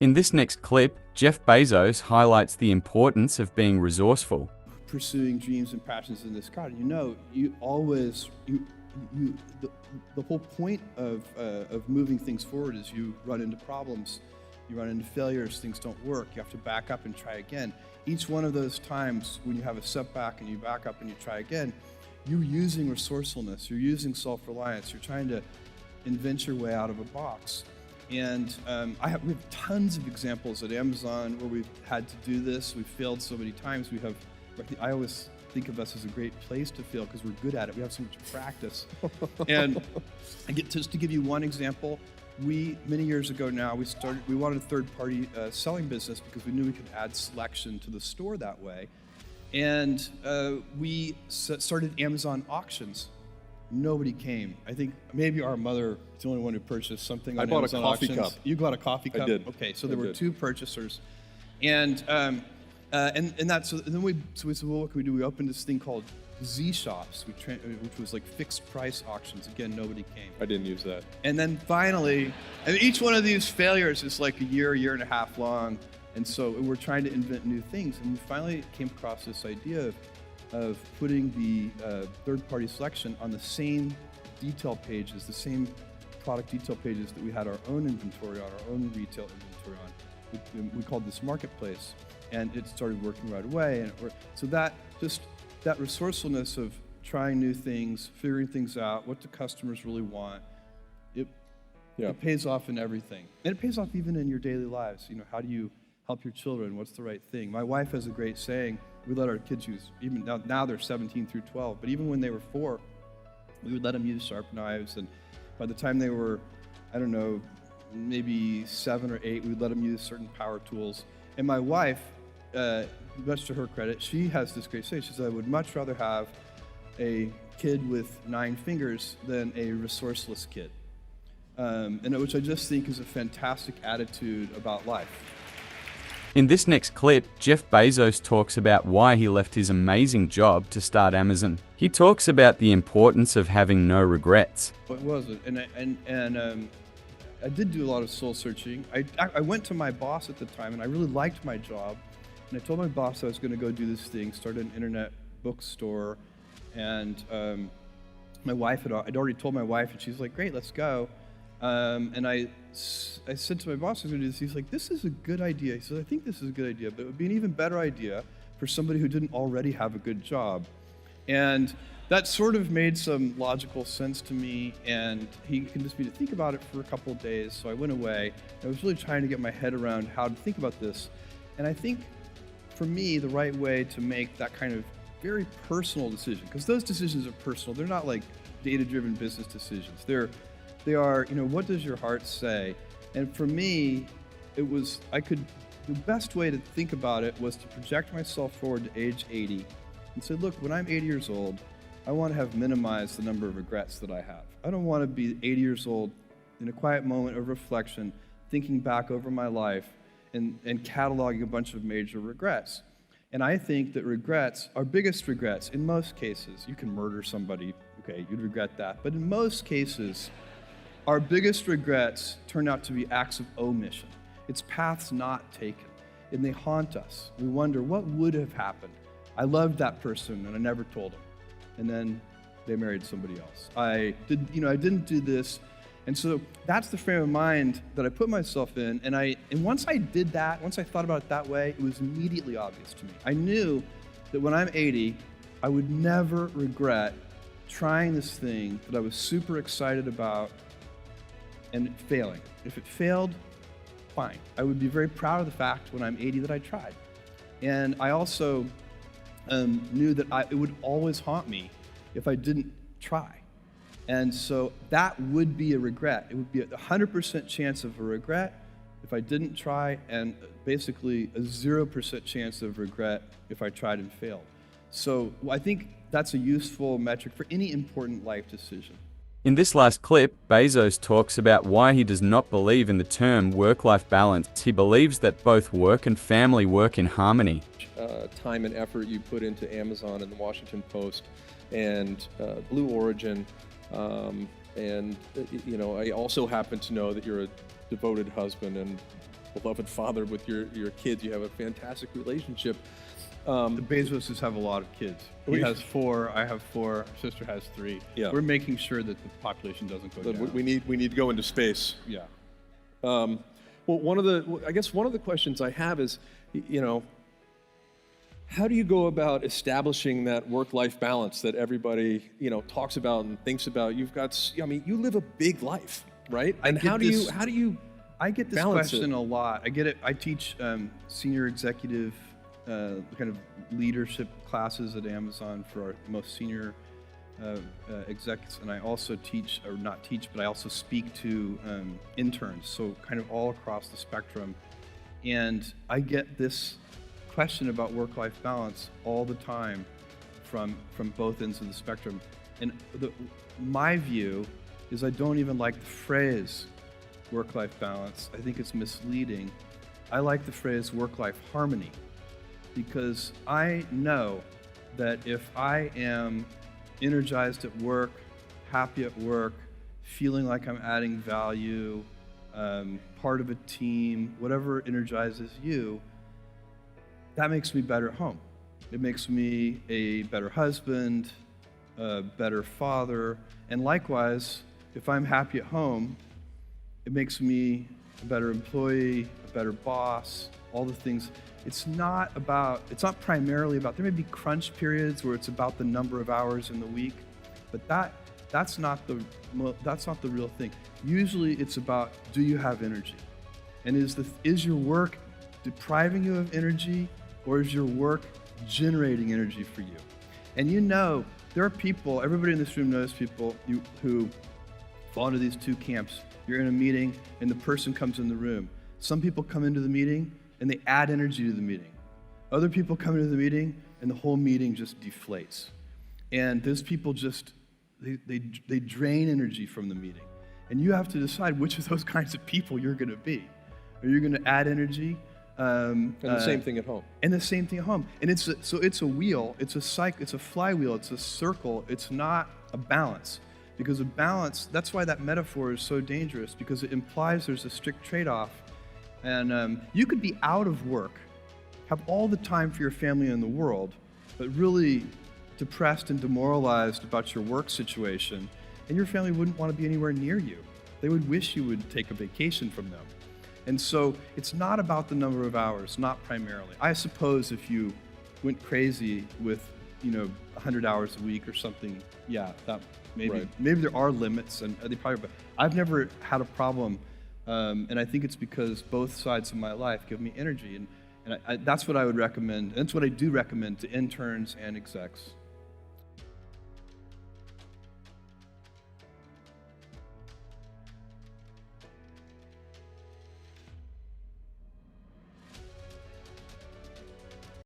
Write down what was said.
In this next clip, Jeff Bezos highlights the importance of being resourceful. Pursuing dreams and passions in this God, the whole point of moving things forward is you run into problems, you run into failures, things don't work, you have to back up and try again. Each one of those times when you have a setback and you back up and you try again, you're using resourcefulness, you're using self-reliance, you're trying to invent your way out of a box. And we have tons of examples at Amazon where we've had to do this. We've failed so many times. I always think of us as a great place to fail because we're good at it. We have so much practice. And just to give you one example, many years ago now, we wanted a third-party selling business because we knew we could add selection to the store that way. And we started Amazon auctions. Nobody came. I think maybe our mother is the only one who purchased something on Amazon auctions. I bought a coffee cup. You got a coffee cup? I did. Okay, so there were two purchasers. And then we said, well, what can we do? We opened this thing called Z Shops, which was like fixed price auctions. Again, nobody came. I didn't use that. And then finally, and each one of these failures is like a year and a half long. And so we're trying to invent new things. And we finally came across this idea of putting the third-party selection on the same detail pages, the same product detail pages that we had our own inventory on, our own retail inventory on. We called this marketplace, and it started working right away. And so that resourcefulness of trying new things, figuring things out, what do customers really want, it pays off in everything. And it pays off even in your daily lives. How do you help your children? What's the right thing? My wife has a great saying. We let our kids use, even now they're 17 through 12, but even when they were 4, we would let them use sharp knives. And by the time they were, maybe 7 or 8, we would let them use certain power tools. And my wife, much to her credit, she has this great saying. She says, I would much rather have a kid with 9 fingers than a resourceless kid. Which I just think is a fantastic attitude about life. In this next clip, Jeff Bezos talks about why he left his amazing job to start Amazon. He talks about the importance of having no regrets. What was it? I did do a lot of soul searching. I went to my boss at the time, and I really liked my job. And I told my boss I was going to go do this thing, start an internet bookstore. And my wife I'd already told my wife, and she's like, "Great, let's go." And I said to my boss, I was going to do this. He's like, "This is a good idea." He said, "I think this is a good idea, but it would be an even better idea for somebody who didn't already have a good job." And that sort of made some logical sense to me, and he convinced me to think about it for a couple of days. So I went away. I was really trying to get my head around how to think about this. And I think, for me, the right way to make that kind of very personal decision, because those decisions are personal. They're not like data-driven business decisions. They are, what does your heart say? And for me, the best way to think about it was to project myself forward to age 80 and say, look, when I'm 80 years old, I want to have minimized the number of regrets that I have. I don't want to be 80 years old in a quiet moment of reflection, thinking back over my life and cataloging a bunch of major regrets. And I think that regrets, our biggest regrets, in most cases, you can murder somebody, okay, you'd regret that. But in most cases, our biggest regrets turn out to be acts of omission. It's paths not taken, and they haunt us. We wonder, what would have happened? I loved that person, and I never told him. And then they married somebody else. I didn't do this. And so that's the frame of mind that I put myself in. And once I did that, once I thought about it that way, it was immediately obvious to me. I knew that when I'm 80, I would never regret trying this thing that I was super excited about and failing. If it failed, fine. I would be very proud of the fact when I'm 80 that I tried. And I also knew that it would always haunt me if I didn't try. And so that would be a regret. It would be a 100% chance of a regret if I didn't try, and basically a 0% chance of regret if I tried and failed. So I think that's a useful metric for any important life decision. In this last clip, Bezos talks about why he does not believe in the term work-life balance. He believes that both work and family work in harmony. Time and effort you put into Amazon and the Washington Post and Blue Origin, and I also happen to know that you're a devoted husband and beloved father with your kids. You have a fantastic relationship. The Bezoses have a lot of kids. He has 4, I have 4, our sister has 3. Yeah. We're making sure that the population doesn't go down. We need to go into space. Yeah. Well, one of the questions I have is, how do you go about establishing that work-life balance that everybody, talks about and thinks about? You live a big life, right? And how do you I get this question a lot. I get it. I teach senior executive kind of leadership classes at Amazon for our most senior execs, and I also teach, or not teach, but I also speak to interns, so kind of all across the spectrum. And I get this question about work-life balance all the time from both ends of the spectrum. And my view is I don't even like the phrase work-life balance. I think it's misleading. I like the phrase work-life harmony, because I know that if I am energized at work, happy at work, feeling like I'm adding value, part of a team, whatever energizes you, that makes me better at home. It makes me a better husband, a better father, and likewise, if I'm happy at home, it makes me a better employee, a better boss, all the things. It's not primarily about, there may be crunch periods where it's about the number of hours in the week, but that's not the real thing. Usually it's about, do you have energy? And is your work depriving you of energy, or is your work generating energy for you? And there are people, everybody in this room knows people who fall into these 2 camps. You're in a meeting and the person comes in the room. Some people come into the meeting and they add energy to the meeting. Other people come into the meeting and the whole meeting just deflates. And those people they drain energy from the meeting. And you have to decide which of those kinds of people you're going to be. Are you going to add energy? And the same thing at home. And the same thing at home. And it's a wheel, it's a cycle, it's a flywheel, it's a circle. It's not a balance. Because a balance, that's why that metaphor is so dangerous, because it implies there's a strict trade-off. And you could be out of work, have all the time for your family in the world, but really depressed and demoralized about your work situation, and your family wouldn't want to be anywhere near you. They would wish you would take a vacation from them. And so it's not about the number of hours, not primarily. I suppose if you went crazy with 100 hours a week or something, yeah, that maybe there are limits, and they probably. But I've never had a problem, and I think it's because both sides of my life give me energy, and that's what I would recommend. And that's what I do recommend to interns and execs.